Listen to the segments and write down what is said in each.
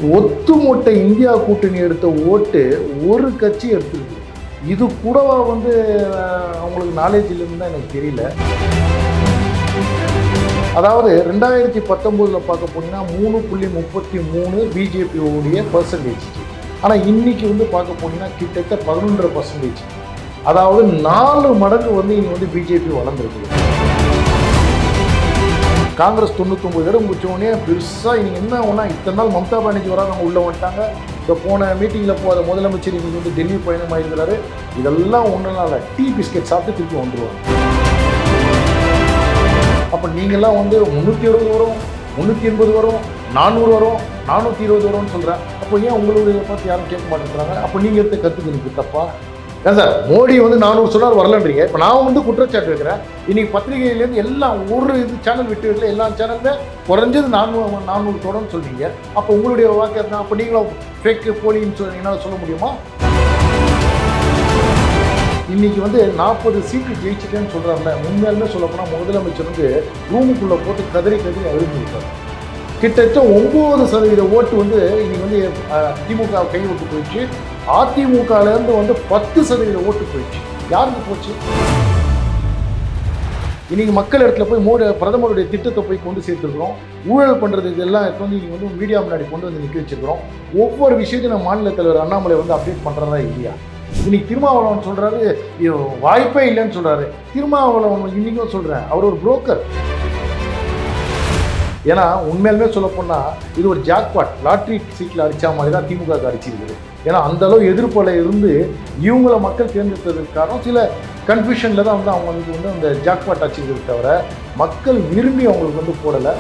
ஒத்துமொட்டை India கூட்டணி எடுத்த ஓட்டு ஒரு கட்சி எடுத்துருக்கு. இது கூடவா அவங்களுக்கு நாலேஜ் இல்லைன்னு தான் எனக்கு தெரியல. அதாவது 2019 பார்க்க போனீங்கன்னா 3.33 பிஜேபியோடைய பர்சன்டேஜ். ஆனால் இன்னைக்கு பார்க்க போனீங்கன்னா கிட்டத்தட்ட 11%. அதாவது 4 மடங்கு இனி பிஜேபி வளர்ந்துருக்கு. காங்கிரஸ் 99 இடம் முடிச்சோடனே பெருசாக இன்னைக்கு என்ன ஒன்றா இத்தனை நாள் மம்தா பானர்ஜி வராங்க உள்ளே வந்துட்டாங்க. இப்போ போன மீட்டிங்கில் போகிற முதலமைச்சர் இன்னைக்கு டெல்லி பயணம் ஆகிருக்கிறாரு. இதெல்லாம் ஒன்றுனால டீ பிஸ்கெட் சாப்பிட்டு திருப்பி வந்துடுவாங்க. அப்போ நீங்கள்லாம் 360 வரும், 380 வரும், 400 வரும், 420 வரும்னு சொல்கிறேன். அப்போ ஏன் உங்களுடைய பார்த்து யாரும் கேட்க மாட்டேங்கிறாங்க? அப்போ நீங்கள் எடுத்து கற்றுக்கிறீங்க தப்பா? ஏன் சார் மோடி 400 சொன்னார் வரலன்றீங்க. இப்போ நான் குற்றச்சாட்டு வைக்கிறேன். இன்னைக்கு பத்திரிகையிலேருந்து எல்லாம் ஒரு சேனல் விட்டு விட்டு எல்லா சேனலுமே குறைஞ்சது 400 தொடர்ந்து சொல்றீங்க. அப்போ உங்களுடைய வாக்கு இருந்தால் அப்போ நீங்களும் ஃபேக்கு போலின்னு என்னால் சொல்ல முடியுமா? இன்னைக்கு 40 சீட்டு ஜெயிச்சிட்டேன்னு சொல்கிறாங்க. உண்மையாலுமே சொல்லப்போனால் முதலமைச்சர் ரூமுக்குள்ளே போட்டு கதறி அழுந்திருக்காரு. கிட்டத்தட்ட 9% ஓட்டு இன்னைக்கு திமுக கை விட்டு போயிடுச்சு. அதிமுகலேருந்து 10% ஓட்டு போயிடுச்சு. யாருக்கு போச்சு? இன்னைக்கு மக்கள் இடத்துல போய் பிரதமருடைய திட்டத்தை போய் கொண்டு சேர்த்துருக்கிறோம். ஊழல் பண்ணுறது இதெல்லாம் இன்னைக்கு மீடியா முன்னாடி கொண்டு நிற்க வச்சிருக்கிறோம். ஒவ்வொரு விஷயத்தையும் நம்ம மாநில தலைவர் அண்ணாமலை அப்டேட் பண்ணுறதா இல்லையா? இன்னைக்கு திருமாவளவன் சொல்கிறாரு வாய்ப்பே இல்லைன்னு சொல்கிறாரு. திருமாவளவன் இன்னைக்கும் சொல்கிறேன் அவர் ஒரு புரோக்கர். ஏன்னா உண்மையிலுமே சொல்லப்போனால் இது ஒரு ஜாக்பாட் லாட்ரி சீட்டில் அடித்தா மாதிரி தான் திமுக அடிச்சிருக்குது. ஏன்னா அந்தளவு எதிர்ப்பலை இருந்து இவங்கள மக்கள் தேர்ந்தெடுத்ததுக்கு காரணம் சில கன்ஃபியூஷனில் தான் அவங்களுக்கு அந்த ஜாக்பாட் அடிச்சிருக்கிறது தவிர மக்கள் விரும்பி அவங்களுக்கு போடலை.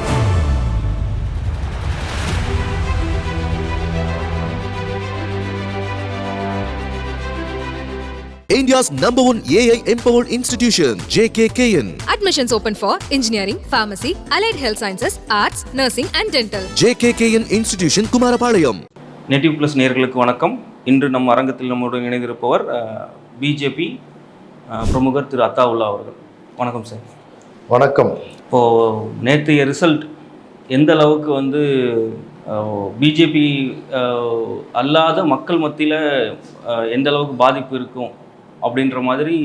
India's #1 AI empowered institution, JKKN. Admissions open for engineering, pharmacy, allied health sciences, arts, nursing and dental. JKKN Institution, Kumarapalayam. Native plus நேயர்களுக்கு வணக்கம். இன்று நம் அரங்கத்தில் நம்முடன் இணைந்திருப்பவர் பிஜேபி பிரமுகர் திரு அத்தாவுல்லா அவர்கள். வணக்கம் சார். வணக்கம். இப்போது நேற்றைய ரிசல்ட் எந்த அளவுக்கு பிஜேபி அல்லாத மக்கள் மத்தியில் எந்த அளவுக்கு பாதிப்பு இருக்கும் அப்படின்ற மாதிரி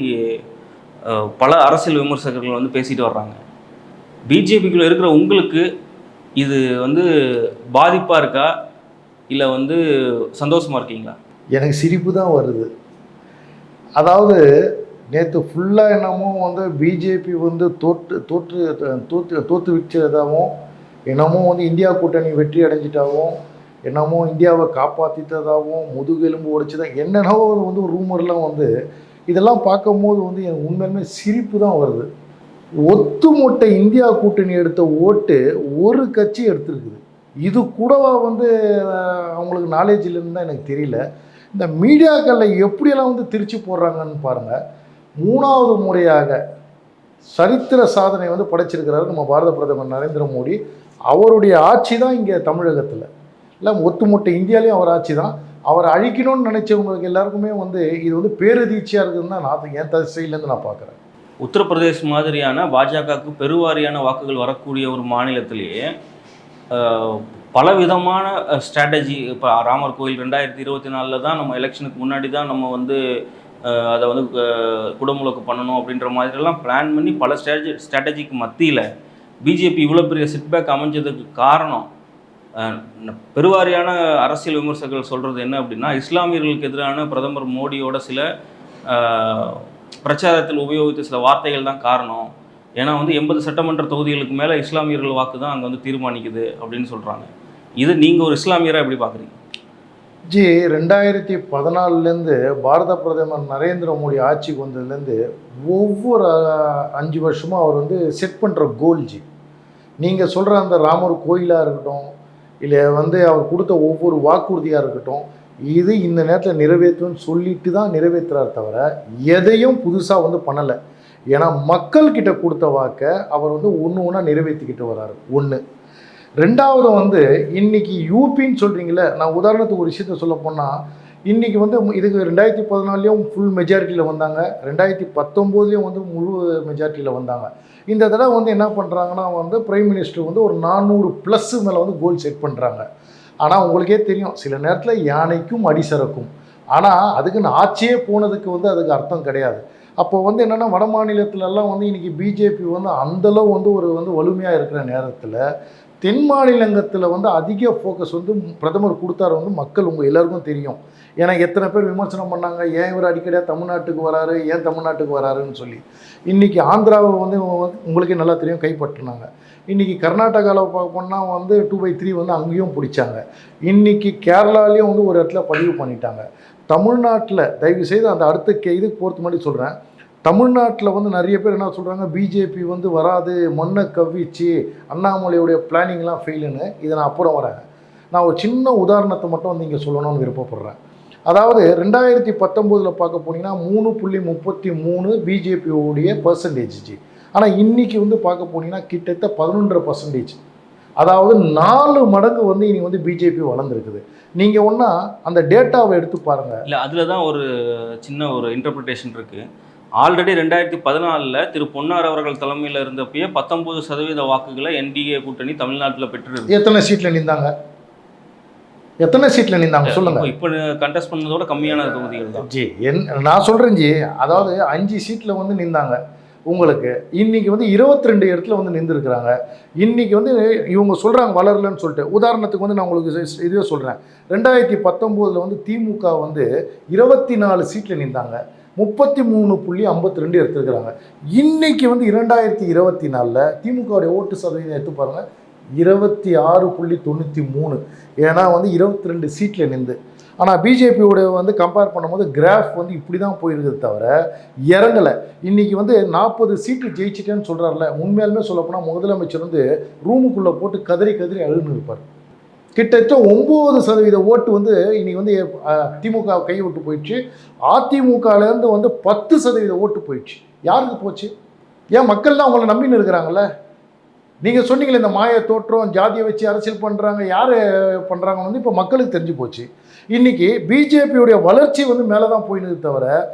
பல அரசியல் விமர்சகர்கள் பேசிட்டு வர்றாங்க. பிஜேபிக்குள்ளே இருக்கிற உங்களுக்கு இது பாதிப்பாக இருக்கா இல்லை சந்தோஷமாக இருக்கீங்களா? எனக்கு சிரிப்பு தான் வருது. அதாவது நேற்று ஃபுல்லாக என்னமோ பிஜேபி தோற்று விட்டதாகவும் என்னமோ இந்தியா கூட்டணி வெற்றி அடைஞ்சிட்டாகவும் என்னமோ இந்தியாவை காப்பாற்றிட்டதாகவும் முதுகெலும்பு உடைச்சதான் என்னென்னவோ ஒரு ரூமர்லாம் இதெல்லாம் பார்க்கும்போது எனக்கு உண்மையிலுமே சிரிப்பு தான் வருது. ஒத்துமொட்டை இந்தியா கூட்டணி எடுத்த ஓட்டு ஒரு கட்சி எடுத்துருக்குது. இது கூடவா அவங்களுக்கு நாலேஜ் இல்லைன்னு தான் எனக்கு தெரியல. இந்த மீடியாக்களில் எப்படியெல்லாம் திருச்சி போடுறாங்கன்னு பாருங்கள். 3வது முறையாக சரித்திர சாதனை படைச்சிருக்கிறாரு நம்ம பாரத பிரதமர் நரேந்திர மோடி. அவருடைய ஆட்சி தான் இங்கே தமிழகத்தில் இல்லை, ஒட்டுமொத்த இந்தியாவிலையும் அவர் ஆட்சி தான். அவரை அழிக்கணும்னு நினச்சவங்களுக்கு எல்லாருக்குமே இது பேரதிர்ச்சியாக இருக்குதுன்னு தான் நான் என் திசையிலேருந்து நான் பார்க்குறேன். உத்தரப்பிரதேஷ் மாதிரியான பாஜகவுக்கு பெருவாரியான வாக்குகள் வரக்கூடிய ஒரு மாநிலத்திலேயே பலவிதமான ஸ்ட்ராட்டஜி, இப்போ ராமர் கோயில் 2024 தான் நம்ம எலெக்ஷனுக்கு முன்னாடி தான் நம்ம அதை குடமுழுக்கு பண்ணணும் அப்படின்ற மாதிரிலாம் பிளான் பண்ணி பல ஸ்ட்ராட்டஜிக்கு மத்தியில் பிஜேபி இவ்வளோ பெரிய செட்பேக் அமைஞ்சதுக்கு காரணம் பெருவாரியான அரசியல் விமர்சகர்கள் சொல்கிறது என்ன அப்படின்னா, இஸ்லாமியர்களுக்கு எதிரான பிரதமர் மோடியோட சில பிரச்சாரத்தில் உபயோகித்த சில வார்த்தைகள் தான் காரணம். ஏன்னா 80 சட்டமன்ற தொகுதிகளுக்கு மேலே இஸ்லாமியர்கள் வாக்கு தான் அங்கே தீர்மானிக்குது அப்படின்னு சொல்கிறாங்க. இது நீங்கள் ஒரு இஸ்லாமியராக எப்படி பார்க்குறீங்க? 2014 பாரத பிரதமர் நரேந்திர மோடி ஆட்சிக்கு வந்ததுலேருந்து ஒவ்வொரு 5 வருஷமும் அவர் செட் பண்ணுற கோல் நீங்கள் சொல்கிற அந்த ராமர் கோயிலாக இருக்கட்டும், இல்லை அவர் கொடுத்த ஒவ்வொரு வாக்குறுதியாக இருக்கட்டும், இது இந்த நேரத்தில் நிறைவேற்றுன்னு சொல்லிட்டு தான் நிறைவேற்றுறாரு தவிர எதையும் புதுசாக பண்ணலை. ஏன்னா மக்கள்கிட்ட கொடுத்த வாக்கை அவர் ஒன்று ஒன்றா நிறைவேற்றிக்கிட்டு வர்றாரு. ஒன்று. ரெண்டாவது இன்னைக்கு யூபின்னு சொல்கிறீங்களே, நான் உதாரணத்துக்கு ஒரு விஷயத்த சொல்ல போனால் இன்றைக்கி இதுக்கு 2014 ஃபுல் மெஜாரிட்டியில் வந்தாங்க, 2019 முழு மெஜாரிட்டியில் வந்தாங்க. இந்த தடவை என்ன பண்ணுறாங்கன்னா பிரைம் மினிஸ்டர் ஒரு 400+ மேலே கோல் செட் பண்ணுறாங்க. ஆனால் உங்களுக்கே தெரியும் சில நேரத்தில் யானைக்கும் அடி சறுக்கும். ஆனால் அதுக்குன்னு ஆட்சியே போனதுக்கு வந்து அதுக்கு அர்த்தம் கிடையாது. அப்போ வந்து என்னென்னா வட மாநிலத்திலலாம் வந்து இன்றைக்கி பிஜேபி வந்து அந்தளவு வந்து ஒரு வலிமையாக இருக்கிற நேரத்தில் தென் மாநிலங்கத்தில் வந்து அதிக ஃபோக்கஸ் வந்து பிரதமர் கொடுத்தாரு வந்து மக்கள் உங்கள் எல்லாருக்கும் தெரியும். ஏன்னா எத்தனை பேர் விமர்சனம் பண்ணாங்க, ஏன் இவர் அடிக்கடியாக தமிழ்நாட்டுக்கு வராரு, ஏன் தமிழ்நாட்டுக்கு வராருன்னு சொல்லி. இன்றைக்கி ஆந்திராவை வந்து உங்களுக்கே நல்லா தெரியும் கைப்பற்றினாங்க. இன்றைக்கி கர்நாடகாவில் பார்ப்போம்னா வந்து 2/3 வந்து அங்கேயும் பிடிச்சாங்க. இன்றைக்கி கேரளாலேயும் வந்து ஒரு இடத்துல பதிவு பண்ணிட்டாங்க. தமிழ்நாட்டில் தயவுசெய்து அந்த அடுத்த இதுக்கு போகிறது முன்னாடி சொல்கிறேன், தமிழ்நாட்டில் வந்து நிறைய பேர் என்ன சொல்கிறாங்க, பிஜேபி வந்து வராது, மண்ணை கவ்விச்சு அண்ணாமலையுடைய பிளானிங்லாம் ஃபெயிலுன்னு. இதை நான் அப்புறம் வரேன். நான் ஒரு சின்ன உதாரணத்தை மட்டும் வந்து இங்கே சொல்லணும்னு விருப்பப்படுறேன். அதாவது 2019 பார்க்க போனீங்கன்னா 3.33 பிஜேபியோடைய பர்சன்டேஜ். ஆனால் இன்றைக்கி வந்து பார்க்க போனீங்கன்னா கிட்டத்தட்ட 11.5%. அதாவது 4 மடங்கு வந்து இனி வந்து பிஜேபி வளர்ந்துருக்குது. நீங்கள் ஒன்றா அந்த டேட்டாவை எடுத்து பாருங்கள். இல்லை, அதில் தான் ஒரு சின்ன ஒரு இன்டர்பிரிட்டேஷன் இருக்குது. ஆல்ரெடி 2014 திரு பொன்னார் அவர்கள் தலைமையில் இருந்தப்பயே 19% வாக்குகளை என்டிஏ கூட்டணி தமிழ்நாட்டில் பெற்றிருக்கு. எத்தனை சீட்டில் நின்றாங்க சொல்லுங்க. இப்போ கண்டெஸ்ட் பண்ணதோட கம்மியான தொகுதிகள் தான் ஜி. நான் சொல்கிறேன் ஜி, அதாவது 5 சீட்டில் வந்து நின்றாங்க. உங்களுக்கு இன்றைக்கி வந்து 22 இடத்துல வந்து நின்றுருக்குறாங்க. இன்றைக்கி வந்து இவங்க சொல்கிறாங்க வளரலன்னு சொல்லிட்டு. உதாரணத்துக்கு வந்து நான் உங்களுக்கு இதுவே சொல்கிறேன். 2019 வந்து திமுக வந்து 24 சீட்டில் நின்றாங்க, 33.52 எடுத்துருக்குறாங்க. இன்றைக்கி வந்து 2024 திமுகவுடைய ஓட்டு சதவீதம் எடுத்து பாருங்கள், 26.93. ஏன்னா வந்து 22 சீட்டில் நின்று. ஆனால் பிஜேபியோட வந்து கம்பேர் பண்ணும்போது கிராஃப் வந்து இப்படி தான் போயிருக்குது தவிர இறங்கலை. இன்றைக்கி வந்து 40 சீட்டு ஜெயிச்சிட்டேன்னு சொல்கிறார்ல, உண்மையாலுமே சொல்லப்போனால் முதலமைச்சர் வந்து ரூமுக்குள்ளே போட்டு கதறி அழுன்னு இருப்பார். கிட்டத்தட்ட 9% ஓட்டு வந்து இன்றைக்கி வந்து திமுக கை விட்டு போயிடுச்சு. அதிமுகலேருந்து வந்து 10% ஓட்டு போயிடுச்சு. யாருக்கு போச்சு? ஏன் மக்கள் தான் அவங்கள நம்பின்னு இருக்கிறாங்கல்ல. நீங்கள் சொன்னீங்களே இந்த மாய தோற்றம், ஜாதியை வச்சு அரசியல் பண்ணுறாங்க, யார் பண்ணுறாங்க வந்து இப்போ மக்களுக்கு தெரிஞ்சு போச்சு. இன்றைக்கி பிஜேபியுடைய வளர்ச்சி வந்து மேலே தான் போயிடுது தவிர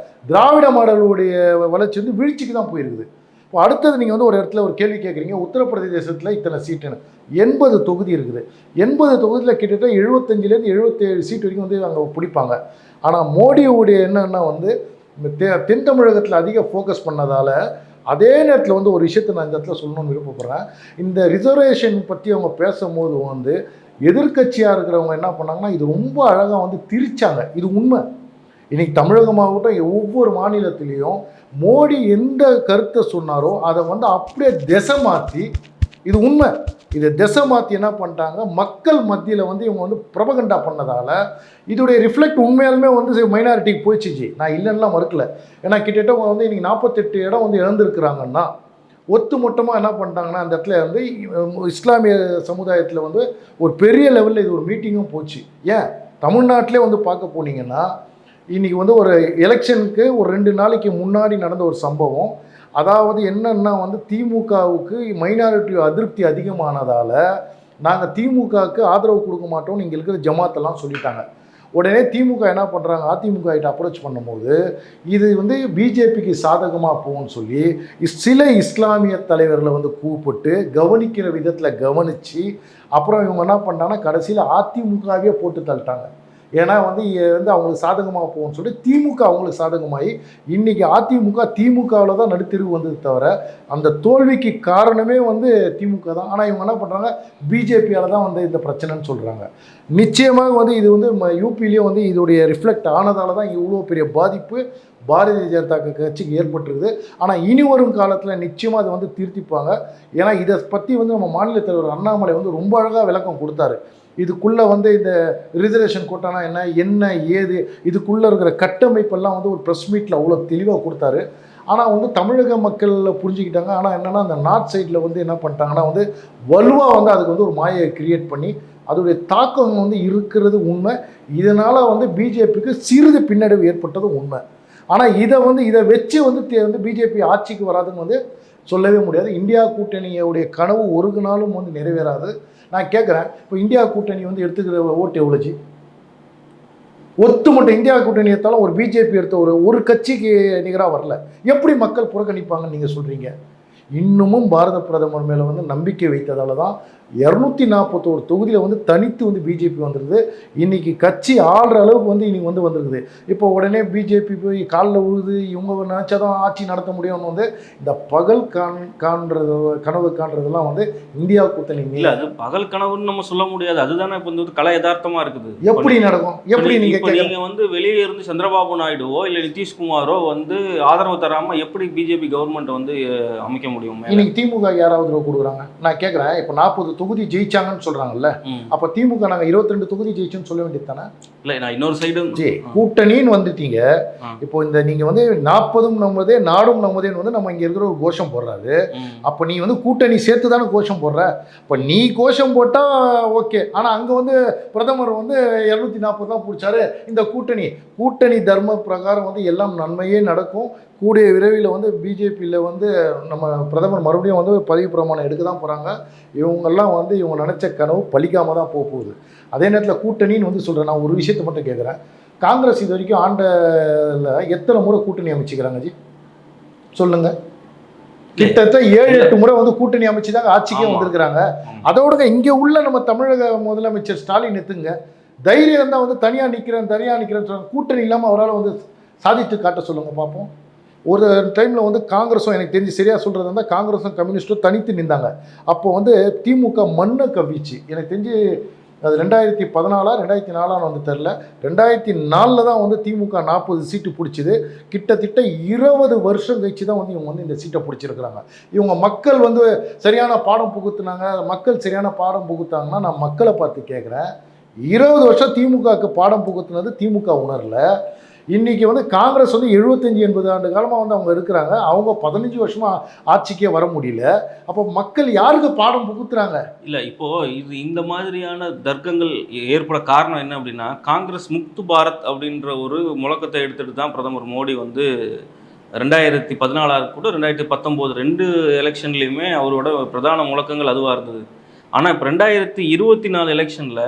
திராவிட மாடலுடைய வளர்ச்சி வந்து வீழ்ச்சிக்கு தான் போயிருக்குது. இப்போ அடுத்தது நீங்கள் வந்து ஒரு இடத்துல ஒரு கேள்வி கேட்குறீங்க, உத்தரப்பிரதேசத்தில் இத்தனை சீட்டுன்னு. 80 தொகுதி இருக்குது. 80 தொகுதியில் கிட்டத்தட்ட 75லேருந்து 77 சீட் வரைக்கும் வந்து அங்கே பிடிப்பாங்க. ஆனால் மோடியுடைய என்னன்னா வந்து தென் தமிழகத்தில் அதிக ஃபோக்கஸ் பண்ணதால் அதே நேரத்தில் வந்து ஒரு விஷயத்தை நான் இந்த இடத்துல சொல்லணும்னு விருப்பப்படுறேன். இந்த ரிசர்வேஷன் பற்றி அவங்க பேசும்போது வந்து எதிர்கட்சியாக இருக்கிறவங்க என்ன பண்ணாங்கன்னா இது ரொம்ப அழகாக வந்து திரிச்சாங்க. இது உண்மை. இன்றைக்கி தமிழகமாகட்டும் ஒவ்வொரு மாநிலத்திலையும் மோடி எந்த கருத்தை சொன்னாரோ அதை வந்து அப்படியே திசை மாற்றி, இது உண்மை, இதை திசை மாற்றி என்ன பண்ணிட்டாங்க, மக்கள் மத்தியில் வந்து இவங்க வந்து ப்ரொபகண்டா பண்ணதால் இதோடைய ரிஃப்ளெக்ட் உண்மையாலுமே வந்து மைனாரிட்டிக்கு போயிடுச்சு. நான் இல்லைன்னா மறுக்கலை. ஏன்னா கிட்டத்தட்ட அவங்க வந்து இன்றைக்கி 48 இடம் வந்து இழந்திருக்கிறாங்கன்னா ஒத்து மொத்தமாக என்ன பண்ணிட்டாங்கன்னா அந்த இடத்துல வந்து இஸ்லாமிய சமுதாயத்தில் வந்து ஒரு பெரிய லெவலில் இது ஒரு மீட்டிங்கும் போச்சு. ஏன் தமிழ்நாட்டிலே வந்து பார்க்க போனீங்கன்னா இன்றைக்கி வந்து ஒரு எலெக்ஷனுக்கு ஒரு 2 நாளைக்கு முன்னாடி நடந்த ஒரு சம்பவம். அதாவது என்னன்னா வந்து திமுகவுக்கு மைனாரிட்டி அதிருப்தி அதிகமானதால் நாங்கள் திமுகவுக்கு ஆதரவு கொடுக்க மாட்டோம்னு இங்கே இருக்கிற ஜமாத்தெல்லாம் சொல்லிட்டாங்க. உடனே திமுக என்ன பண்ணுறாங்க, அதிமுக கிட்ட அப்ரோச் பண்ணும்போது இது வந்து பிஜேபிக்கு சாதகமாக போகும்னு சொல்லி சில இஸ்லாமிய தலைவர்களை வந்து கூப்பிட்டு கவனிக்கிற விதத்தில் கவனித்து அப்புறம் இவங்க என்ன பண்ணாங்கன்னா கடைசியில் அதிமுகவே போட்டு தள்ளிட்டாங்க. ஏன்னா வந்து அவங்களுக்கு சாதகமாக போகும்னு சொல்லிட்டு திமுக அவங்களுக்கு சாதகமாகி இன்றைக்கி அதிமுக திமுகவில் தான் நடுத்தெருவு வந்தது தவிர அந்த தோல்விக்கு காரணமே வந்து திமுக தான். ஆனால் இவங்க என்ன பண்ணுறாங்க, பிஜேபியால் தான் வந்து இந்த பிரச்சனைன்னு சொல்கிறாங்க. நிச்சயமாக வந்து இது வந்து யூபிலேயும் வந்து இதோடைய ரிஃப்ளெக்ட் ஆனதால் தான் இவ்வளோ பெரிய பாதிப்பு பாரதிய ஜனதா கட்சிக்கு ஏற்பட்டுருக்குது. ஆனால் இனி வரும் காலத்தில் நிச்சயமாக அதை வந்து திருத்திப்பாங்க. ஏன்னா இதை பற்றி வந்து நம்ம மாநில தலைவர் அண்ணாமலை வந்து ரொம்ப அழகாக விளக்கம் கொடுத்தாரு. இதுக்குள்ளே வந்து இந்த ரிசர்வேஷன் கோட்டானா என்ன ஏது இதுக்குள்ளே இருக்கிற கட்டமைப்பெல்லாம் வந்து ஒரு ப்ரெஸ் மீட்டில் அவ்வளோ தெளிவாக கொடுத்தாரு. ஆனால் வந்து தமிழக மக்கள் புரிஞ்சுக்கிட்டாங்க. ஆனால் என்னென்னா அந்த நார்த் சைடில் வந்து என்ன பண்ணிட்டாங்கன்னா வந்து வலுவாக வந்து அதுக்கு வந்து ஒரு மாயை கிரியேட் பண்ணி அதோடைய தாக்கம் வந்து இருக்கிறது உண்மை. இதனால் வந்து பிஜேபிக்கு சிறிது பின்னடைவு ஏற்பட்டது உண்மை. ஆனால் இதை வச்சு வந்து பிஜேபி ஆட்சிக்கு வராதுன்னு வந்து சொல்லவே முடியாது. இந்தியா கூட்டணியோடைய கனவு ஒரு நாளும் வந்து நிறைவேறாது. நான் கேட்குறேன், இப்போ இந்தியா கூட்டணி வந்து எடுத்துக்கிற ஓட்டு எவ்வளோச்சு? ஒத்துமொட்ட இந்தியா கூட்டணி எடுத்தாலும் ஒரு பிஜேபி எடுத்த ஒரு கட்சிக்கு நிகராக வரல. எப்படி மக்கள் புறக்கணிப்பாங்கன்னு நீங்கள் சொல்கிறீங்க? இன்னமும் பாரத பிரதமர் மேலே வந்து நம்பிக்கை வைத்ததால தான் 241 தொகுதியில் வந்து தனித்து வந்து பிஜேபி வந்துருது. இன்னைக்கு கட்சி ஆள்ற அளவுக்கு வந்து இன்னைக்கு வந்து வந்திருக்குது. இப்போ உடனே பிஜேபி போய் காலில் விழுது, இவங்க நினச்சாதான் ஆட்சி நடத்த முடியும்னு வந்து இந்த பகல் காண்றது கனவு காண்றதெல்லாம் வந்து இந்தியா கூட்டணி இல்ல அது பகல் கனவுன்னு நம்ம சொல்ல முடியாது. அதுதானே இப்போ வந்து கலை யதார்த்தமா இருக்குது. எப்படி நடக்கும்? எப்படி நீங்க வந்து வெளியே இருந்து சந்திரபாபு நாயுடுவோ இல்ல நிதிஷ்குமாரோ வந்து ஆதரவு தராம எப்படி பிஜேபி கவர்மெண்ட் வந்து அமைக்க முடியும்? இன்னைக்கு திமுக யாராவது கொடுக்குறாங்க? நான் கேட்குறேன், இப்போ 40 தொகுதி ஜெயிச்சாங்கன்னு சொல்றாங்கல்ல, அப்ப திமுக நாங்க 22 தொகுதி ஜெயிச்சோன்னு சொல்ல வேண்டியது தானே? இல்ல நான் இன்னொரு சைடு கூட்டணின்னு வந்துட்டீங்க. இப்போ இந்த நீங்க வந்து 40ம் நம்மதே நாடும் நம்மதேன்னு வந்து நம்ம இங்க இருக்கிற ஒரு கோஷம் போடுறாரு. அப்ப நீ வந்து கூட்டணி சேர்த்து தானே கோஷம் போடுற. இப்ப நீ கோஷம் போட்டா ஓகே, ஆனா அங்க வந்து பிரதமர் வந்து 240 தான் பிடிச்சாரு. இந்த கூட்டணி தர்ம பிரகாரம் வந்து எல்லாம் நன்மையே நடக்கும். கூடிய விரைவில் வந்து பிஜேபியில் வந்து நம்ம பிரதமர் மறுபடியும் வந்து பதவி பிரமாணம் எடுக்க தான் போகிறாங்க. இவங்கெல்லாம் வந்து இவங்க நினச்ச கனவு பலிக்காமல் தான் போகுது. அதே நேரத்தில் கூட்டணின்னு வந்து சொல்கிறேன். நான் ஒரு விஷயத்தை மட்டும் கேட்குறேன், காங்கிரஸ் இது வரைக்கும் ஆண்டில் எத்தனை முறை கூட்டணி அமைச்சிக்கிறாங்க ஜி சொல்லுங்க? கிட்டத்தட்ட 7-8 முறை வந்து கூட்டணி அமைச்சு தாங்க ஆட்சிக்கே வந்திருக்கிறாங்க. அதோட இங்கே உள்ள நம்ம தமிழக முதலமைச்சர் ஸ்டாலின் எத்துங்க தைரியம் தான் வந்து தனியாக நிற்கிறேன்னு சொல்கிறாங்க. கூட்டணி இல்லாமல் அவரால் வந்து சாதித்து காட்ட சொல்லுங்கள் பார்ப்போம். ஒரு டைமில் வந்து காங்கிரஸும், எனக்கு தெரிஞ்சு சரியாக சொல்கிறது இருந்தால் காங்கிரஸும் கம்யூனிஸ்ட்டும் தனித்து நின்றாங்க. அப்போ வந்து திமுக மண்ணை கவ்விச்சு. எனக்கு தெரிஞ்சு அது 2014 2004 வந்து தெரில. 2004 தான் வந்து திமுக 40 சீட்டு பிடிச்சிது. கிட்டத்தட்ட 20 வருஷம் கழிச்சு தான் வந்து இவங்க வந்து இந்த சீட்டை பிடிச்சிருக்கிறாங்க. இவங்க மக்கள் வந்து சரியான பாடம் புகுத்துனாங்க. மக்கள் சரியான பாடம் புகுத்தாங்கன்னா நான் மக்களை பார்த்து கேட்குறேன், 20 வருஷம் திமுகவுக்கு பாடம் புகுத்துனது திமுக உணரல. இன்றைக்கி வந்து காங்கிரஸ் வந்து 75-80 ஆண்டு காலமாக வந்து அவங்க இருக்கிறாங்க. அவங்க 15 வருஷமாக ஆட்சிக்கே வர முடியல. அப்போ மக்கள் யாருக்கு பாடம் புகுத்துறாங்க? இல்லை இப்போது இது இந்த மாதிரியான தர்க்கங்கள் ஏற்பட காரணம் என்ன அப்படின்னா, காங்கிரஸ் முக்து பாரத் அப்படின்ற ஒரு முழக்கத்தை எடுத்துகிட்டு தான் பிரதமர் மோடி வந்து 2014 கூட 2019 2 எலெக்ஷன்லேயுமே அவரோட பிரதான முழக்கங்கள் அதுவாக இருந்தது. ஆனால் இப்போ 2024 எலெக்ஷனில்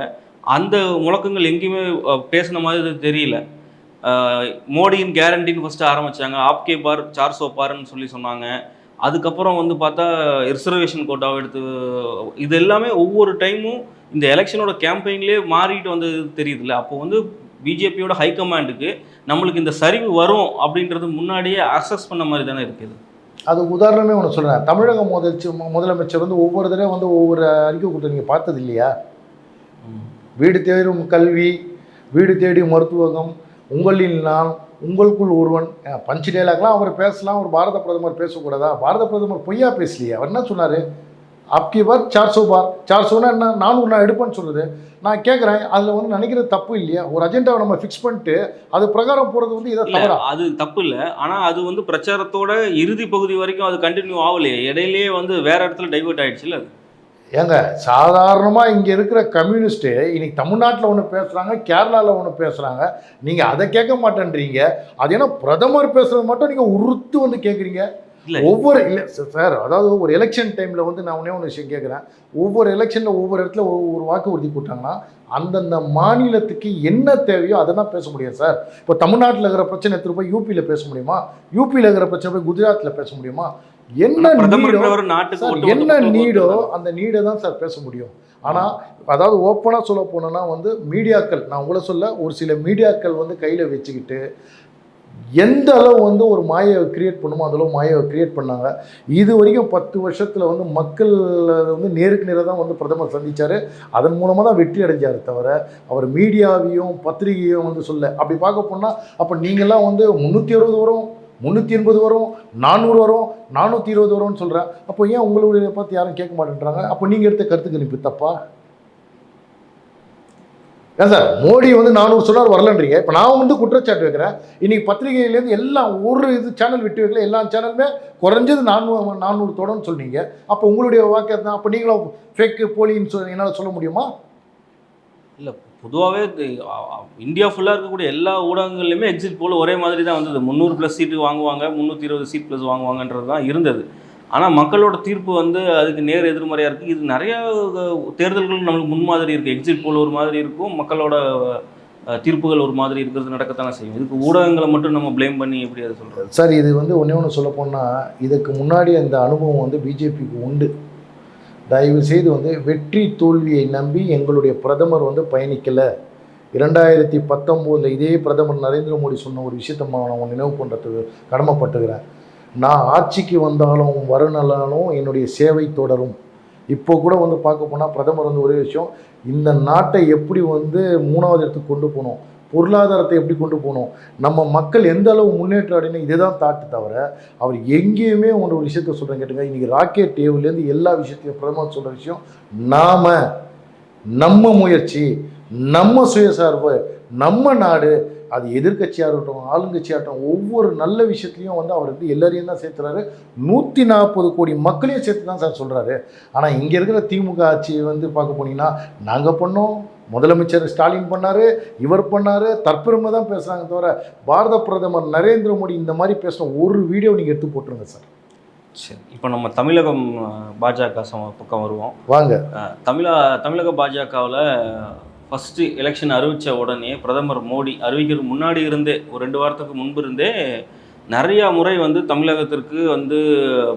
அந்த முழக்கங்கள் எங்கேயுமே பேசின மாதிரி தெரியல. மோடியின் கேரண்டின்னு ஃபஸ்ட்டு ஆரம்பித்தாங்க. ஆப்கே பார் 400 பார்ன்னு சொல்லி சொன்னாங்க. அதுக்கப்புறம் வந்து பார்த்தா ரிசர்வேஷன் கோட்டாவை எடுத்து, இது எல்லாமே ஒவ்வொரு டைமும் இந்த எலெக்ஷனோட கேம்பெயின்லேயே மாறிட்டு வந்து தெரியுதுல்ல. அப்போ வந்து பிஜேபியோட ஹைகமாண்டுக்கு நம்மளுக்கு இந்த சரிவு வரும் அப்படின்றது முன்னாடியே அசஸ் பண்ண மாதிரி தானே இருக்குது. அது உதாரணமே ஒன்று சொல்கிறேன். தமிழக முதலமைச்சர் வந்து ஒவ்வொரு தடவை வந்து ஒவ்வொரு அறிக்கை கொடுத்து நீங்கள் பார்த்தது இல்லையா? வீடு தேடும் கல்வி, வீடு தேடி மருத்துவகம், உங்களில் நான், உங்களுக்குள் ஒருவன், பஞ்சு டைலாக்லாம் அவர் பேசலாம். ஒரு பாரத பிரதமர் பேசக்கூடாதா? பாரத பிரதமர் பொய்யா பேசலையே. அவர் என்ன சொன்னார்? அப்கி பார் 400 பார். 400 என்ன 400 நான் எடுப்பேன்னு சொல்கிறது. நான் கேட்குறேன், அதில் வந்து நினைக்கிறது தப்பு இல்லையா? ஒரு அஜெண்டாவை நம்ம ஃபிக்ஸ் பண்ணிட்டு அது பிரகாரம் போகிறது வந்து இதை தவிர அது தப்பு இல்லை. ஆனால் அது வந்து பிரச்சாரத்தோட இறுதி பகுதி வரைக்கும் அது கண்டினியூ ஆகலையே. இடையிலேயே வந்து வேறு இடத்துல டைவெர்ட் ஆகிடுச்சு. இல்லை ஏங்க, சாதாரணமாக இங்கே இருக்கிற கம்யூனிஸ்ட்டு இன்னைக்கு தமிழ்நாட்டில் ஒன்று பேசுகிறாங்க, கேரளாவில் ஒன்று பேசுகிறாங்க. நீங்கள் அதை கேட்க மாட்டேன்றீங்க. அது ஏன்னா பிரதமர் பேசுகிறது மட்டும் நீங்கள் உறுத்து வந்து கேட்குறீங்க. ஒவ்வொரு இல்லை சார், அதாவது ஒரு எலெக்ஷன் டைமில் வந்து நான் ஒன்று விஷயம் கேட்குறேன். ஒவ்வொரு எலெக்ஷனில் ஒவ்வொரு இடத்துல ஒவ்வொரு வாக்கு உறுதி போட்டாங்கன்னா அந்தந்த மாநிலத்துக்கு என்ன தேவையோ அதை தான் பேச முடியும் சார். இப்போ தமிழ்நாட்டில் இருக்கிற பிரச்சனை எடுத்துகிட்டு போய் யூபியில் பேச முடியுமா? யூபியில் இருக்கிற பிரச்சனை போய் குஜராத்தில் பேச முடியுமா? என்ன நீடோ அந்த நீடை தான் சார் பேச முடியும். ஆனால் அதாவது ஓப்பனாக சொல்ல போனோன்னா வந்து மீடியாக்கள், நான் உங்களை சொல்ல, ஒரு சில மீடியாக்கள் வந்து கையில் வச்சுக்கிட்டு எந்த அளவு வந்து ஒரு மாயை கிரியேட் பண்ணுமோ அதளவு மாயை கிரியேட் பண்ணாங்க. இது வரைக்கும் 10 வருஷத்தில் வந்து மக்கள் வந்து நேருக்கு நேராக தான் வந்து பிரதமர் சந்தித்தார். அதன் மூலமாக தான் வெற்றி அடைஞ்சார் தவிர அவர் மீடியாவையும் பத்திரிகையும் வந்து சொல்ல. அப்படி பார்க்க போனால் அப்போ நீங்கள்லாம் வந்து 360 வரும், 380 வரும், 400 வரும், 420 வரும்னு சொல்கிறேன். அப்போ ஏன் உங்களுடைய பார்த்து யாரும் கேட்க மாட்டேன்றாங்க? அப்போ நீங்கள் எடுத்த கருத்து கணிப்பு தப்பா? ஏன் சார் மோடி வந்து 400 சொன்னார் வரலன்றீங்க. இப்போ நான் வந்து குற்றச்சாட்டு வைக்கிறேன். இன்றைக்கி பத்திரிகையிலேருந்து எல்லாம் ஒரு இது சேனல் விட்டு வைக்கல, எல்லா சேனலுமே குறைஞ்சது 400 தொடர்னு சொன்னீங்க. அப்போ உங்களுடைய வாக்கு தான். அப்போ நீங்களும் ஃபேக்கு போலின்னு என்னால் சொல்ல முடியுமா? இல்லை, பொதுவாகவே இந்தியா ஃபுல்லாக இருக்கக்கூடிய எல்லா ஊடகங்கள்லையுமே எக்ஸிட் போல் ஒரே மாதிரி தான் வந்தது. 300+ சீட்டு வாங்குவாங்க, 320 சீட் ப்ளஸ் வாங்குவாங்கன்றது தான் இருந்தது. ஆனால் மக்களோட தீர்ப்பு வந்து அதுக்கு நேர் எதிர்மறையாக இருக்குது. இது நிறையா தேர்தல்கள் நம்மளுக்கு முன்மாதிரி இருக்குது. எக்ஸிட் போல் ஒரு மாதிரி இருக்கும், மக்களோட தீர்ப்புகள் ஒரு மாதிரி இருக்கிறது நடக்கத்தானே செய்யும். இதுக்கு ஊடகங்களை மட்டும் நம்ம ப்ளேம் பண்ணி எப்படி அதை சொல்கிறது? சார் இது வந்து ஒன்று சொல்ல போனால் இதுக்கு முன்னாடி அந்த அனுபவம் வந்து பிஜேபிக்கு உண்டு. தயவு செய்து வந்து வெற்றி தோல்வியை நம்பி எங்களுடைய பிரதமர் வந்து பயணிக்கலை. 2019 இதே பிரதமர் நரேந்திர மோடி சொன்ன ஒரு விஷயத்தை நான் நினைவு பண்ணுறதுக்கு கடமைப்பட்டுக்கிறேன். நான் ஆட்சிக்கு வந்தாலும் வரனாலும் என்னுடைய சேவை தொடரும். இப்போ கூட வந்து பார்க்க போனால் பிரதமர் வந்து ஒரே விஷயம், இந்த நாட்டை எப்படி வந்து 3வது இடத்துக்கு கொண்டு போகணும், பொருளாதாரத்தை எப்படி கொண்டு போகணும், நம்ம மக்கள் எந்த அளவு முன்னேற்றம் அடையணும், இதுதான் தாட்டு தவிர அவர் எங்கேயுமே ஒரு விஷயத்த சொல்கிறேன் கேட்டுங்க. இன்றைக்கி ராக்கெட் டேபிள்லேருந்து எல்லா விஷயத்தையும் பிரதமர் சொல்கிற விஷயம், நம்ம முயற்சி, நம்ம சுயசார்பு, நம்ம நாடு, அது எதிர்கட்சியாக இருக்கட்டும் ஆளுங்கட்சியாக இருக்கட்டும், ஒவ்வொரு நல்ல விஷயத்துலையும் வந்து அவர் வந்து எல்லாரையும் தான் சேர்த்துறாரு. 140 கோடி மக்களையும் சேர்த்து தான் சார் சொல்கிறாரு. ஆனால் இங்கே இருக்கிற திமுக ஆட்சி வந்து பார்க்க போனீங்கன்னா, நாங்கள் பண்ணோம், முதலமைச்சர் ஸ்டாலின் பண்ணார், இவர் பண்ணார், தற்பெருமை தான் பேசுகிறாங்க தவிர பாரத பிரதமர் நரேந்திர மோடி இந்த மாதிரி பேசுகிற ஒரு வீடியோ நீங்கள் எடுத்து போட்டுருங்க சார். சரி, இப்போ நம்ம தமிழகம் பாஜக பக்கம் வருவோம் வாங்க. தமிழக பாஜகவில் ஃபஸ்ட்டு எலெக்ஷன் அறிவித்த உடனே பிரதமர் மோடி அறிவிக்கிறதுக்கு முன்னாடி இருந்தே ஒரு 2 வாரத்துக்கு முன்பு இருந்தே நிறையா முறை வந்து தமிழகத்திற்கு வந்து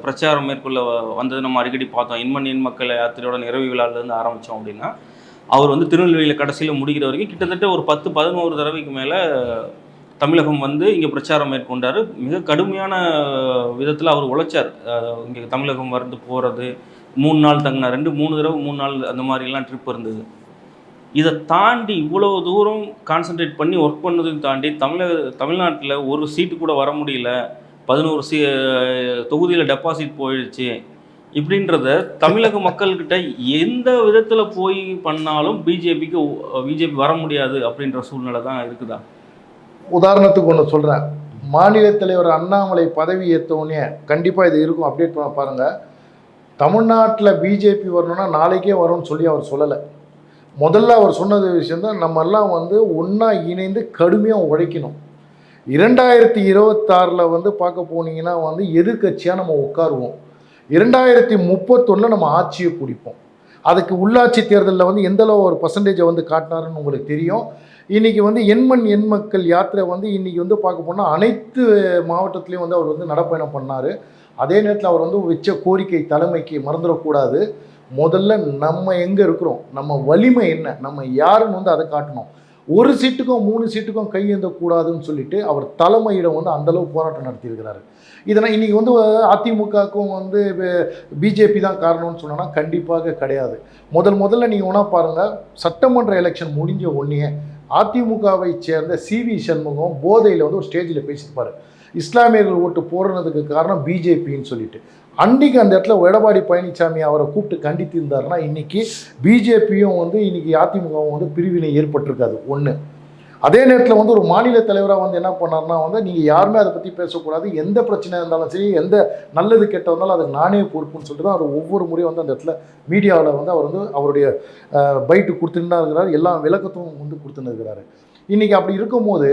பிரச்சாரம் மேற்கொள்ள வந்தது நம்ம அடிக்கடி பார்த்தோம். இன்மன் எண் மக்கள் யாத்திரையோட நிறைவு விழாவிலேருந்து ஆரம்பித்தோம் அப்படின்னா அவர் வந்து திருநெல்வேலியில் கடைசியில் முடிக்கிற வரைக்கும் கிட்டத்தட்ட ஒரு 10-11 தடவைக்கு மேலே தமிழகம் வந்து இங்கே பிரச்சாரம் மேற்கொண்டார். மிக கடுமையான விதத்தில் அவர் உழைச்சார். இங்கே தமிழகம் வந்து போகிறது, 3 நாள் தங்கினார், 2-3 தடவை 3 நாள் அந்த மாதிரிலாம் ட்ரிப் இருந்தது. இதை தாண்டி இவ்வளோ தூரம் கான்சன்ட்ரேட் பண்ணி ஒர்க் பண்ணதையும் தாண்டி தமிழ்நாட்டில் ஒரு சீட்டு கூட வர முடியல, 11 தொகுதியில் டெபாசிட் போயிடுச்சு இப்படின்றத தமிழக மக்கள்கிட்ட எந்த விதத்தில் போய் பண்ணாலும் பிஜேபி வர முடியாது அப்படின்ற சூழ்நிலை தான் இருக்குதா? உதாரணத்துக்கு ஒன்று சொல்கிறேன். மாநில தலைவர் அண்ணாமலை பதவி ஏற்றவுடனே கண்டிப்பாக இது இருக்கும், அப்டேட் பண்ண பாருங்கள். தமிழ்நாட்டில் பிஜேபி வரணும்னா நாளைக்கே வரும்னு சொல்லி அவர் சொல்லலை. முதல்ல அவர் சொன்னது விஷயந்தான், நம்ம எல்லாம் வந்து ஒன்றா இணைந்து கடுமையாக உழைக்கணும். 2026 வந்து பார்க்க போனீங்கன்னா வந்து எதிர்கட்சியாக நம்ம உட்காருவோம். 2031 நம்ம ஆட்சியை பிடிப்போம். அதுக்கு உள்ளாட்சி தேர்தலில் வந்து எந்தளவு ஒரு பர்சன்டேஜை வந்து காட்டினாருன்னு உங்களுக்கு தெரியும். இன்றைக்கி வந்து எண் மக்கள் யாத்திரை வந்து இன்றைக்கி வந்து பார்க்க போனால் அனைத்து மாவட்டத்துலேயும் வந்து அவர் வந்து நடப்பயணம் பண்ணார். அதே நேரத்தில் அவர் வந்து வச்ச கோரிக்கை தலைமைக்கு மறந்துடக்கூடாது. முதல்ல நம்ம எங்கே இருக்கிறோம், நம்ம வலிமை என்ன, நம்ம யாருன்னு வந்து அதை காட்டணும். 1 சீட்டுக்கும் 3 சீட்டுக்கும் கையேந்தக்கூடாதுன்னு சொல்லிட்டு அவர் தலைமையிடம் வந்து அந்தளவு போராட்டம் நடத்தியிருக்கிறாரு. இதனால் இன்றைக்கி வந்து அதிமுகவுக்கும் வந்து பிஜேபி தான் காரணம்னு சொன்னோன்னா கண்டிப்பாக கிடையாது. முதல்ல நீங்கள் ஒன்றா பாருங்கள், சட்டமன்ற எலெக்ஷன் முடிஞ்ச உடனே அதிமுகவை சேர்ந்த சிவி சண்முகம் போதையில் வந்து ஒரு ஸ்டேஜில் பேசியிருப்பார், இஸ்லாமியர்கள் ஓட்டு போடுறதுக்கு காரணம் பிஜேபின்னு சொல்லிட்டு. அன்றைக்கி அந்த இடத்துல எடப்பாடி பழனிசாமி அவரை கூப்பிட்டு கண்டித்து இருந்தாருன்னா இன்றைக்கி பிஜேபியும் வந்து இன்றைக்கி அதிமுகவும் வந்து பிரிவினை ஏற்பட்டிருக்காது ஒன்று. அதே நேரத்தில் வந்து ஒரு மாநில தலைவராக வந்து என்ன பண்ணார்னா வந்து நீங்கள் யாருமே அதை பற்றி பேசக்கூடாது, எந்த பிரச்சனை இருந்தாலும் சரி, எந்த நல்லது கெட்ட இருந்தாலும் அதுக்கு நானே பொறுப்புன்னு சொல்லிட்டு தான் அவர் ஒவ்வொரு முறையும் வந்து அந்த இடத்துல மீடியாவில் வந்து அவர் வந்து அவருடைய பைட்டு கொடுத்துன்னு தான் இருக்கிறார், எல்லா விளக்கத்தும் வந்து கொடுத்துன்னு இருக்கிறாரு. இன்றைக்கி அப்படி இருக்கும்போது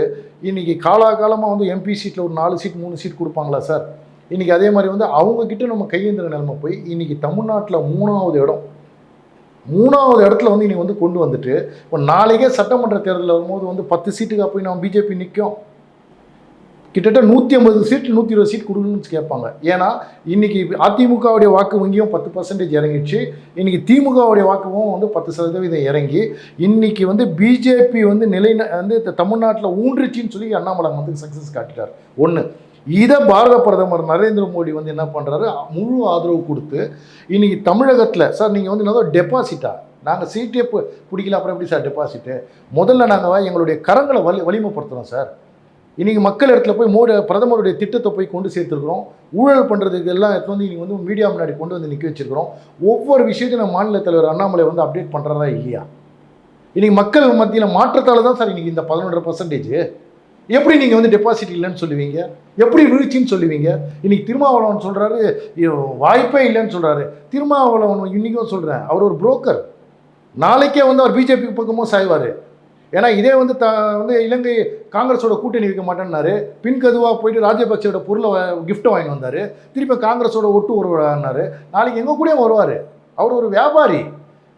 இன்றைக்கி காலாகாலமாக வந்து எம்பி சீட்டில் ஒரு 4 சீட் 3 சீட் கொடுப்பாங்களா சார்? இன்றைக்கி அதே மாதிரி வந்து அவங்கக்கிட்ட நம்ம கையேந்திர நிலைமை போய் இன்றைக்கி தமிழ்நாட்டில் 3வது இடத்துல வந்து இன்றைக்கி வந்து கொண்டு வந்துட்டு இப்போ நாளைக்கே சட்டமன்ற தேர்தலில் வரும்போது வந்து 10 சீட்டுக்காக போய் நம்ம பிஜேபி நிற்கும். கிட்டத்தட்ட 150 சீட்டு 120 சீட் கொடுக்கணும்னு கேட்பாங்க. ஏன்னா இன்றைக்கி அதிமுகவுடைய வாக்கு வங்கியும் 10% இறங்கிடுச்சு, இன்றைக்கி திமுகவுடைய வாக்குவும் வந்து 10% இறங்கி இன்றைக்கி வந்து பிஜேபி வந்து வந்து தமிழ்நாட்டில் ஊன்றுச்சின்னு சொல்லி அண்ணாமலை வந்து சக்ஸஸ் காட்டிட்டார். ஒன்று, இதை பாரத பிரதமர் நரேந்திர மோடி வந்து என்ன பண்ணுறாரு, முழு ஆதரவு கொடுத்து இன்றைக்கி தமிழகத்தில் சார் நீங்கள் வந்து என்ன டெபாசிட்டா, நாங்கள் சீட்டே பிடிக்கல, அப்புறம் எப்படி சார் டெபாசிட்டு? முதல்ல நாங்கள் எங்களுடைய கரங்களை வலிமைப்படுத்துகிறோம் சார். இன்றைக்கி மக்கள் இடத்துல போய் பிரதமருடைய திட்டத்தை போய் கொண்டு சேர்த்துருக்குறோம். ஊழல் பண்ணுறதுக்கு எல்லாம் எடுத்து வந்து இன்றைக்கி வந்து மீடியா முன்னாடி கொண்டு வந்து நிற்க வச்சுருக்கிறோம். ஒவ்வொரு விஷயத்தையும் நம்ம மாநில தலைவர் அண்ணாமலை வந்து அப்டேட் பண்ணுறதா இல்லையா? இன்றைக்கி மக்கள் மத்தியில் மாற்றத்தால் தான் சார் இன்றைக்கி இந்த 11.5% எப்படி நீங்கள் வந்து டெபாசிட் இல்லைன்னு சொல்லுவீங்க, எப்படி வீழ்ச்சின்னு சொல்லுவீங்க? இன்றைக்கி திருமாவளவன் சொல்கிறாரு வாய்ப்பே இல்லைன்னு சொல்கிறாரு. திருமாவளவன் இன்றைக்கும் சொல்கிறேன், அவர் ஒரு புரோக்கர். நாளைக்கே வந்து அவர் பிஜேபி பக்கமும் சாய்வார். ஏன்னா இதே வந்து வந்து இலங்கை காங்கிரஸோட கூட்டணி வைக்க மாட்டேன்னாரு, பின்கதுவாக போயிட்டு ராஜபக்சோட பொருளை கிஃப்ட்டை வாங்கி வந்தார், திருப்பி காங்கிரஸோட ஒட்டு வருவாருன்னாரு. நாளைக்கு எங்கே கூட வருவார். அவர் ஒரு வியாபாரி,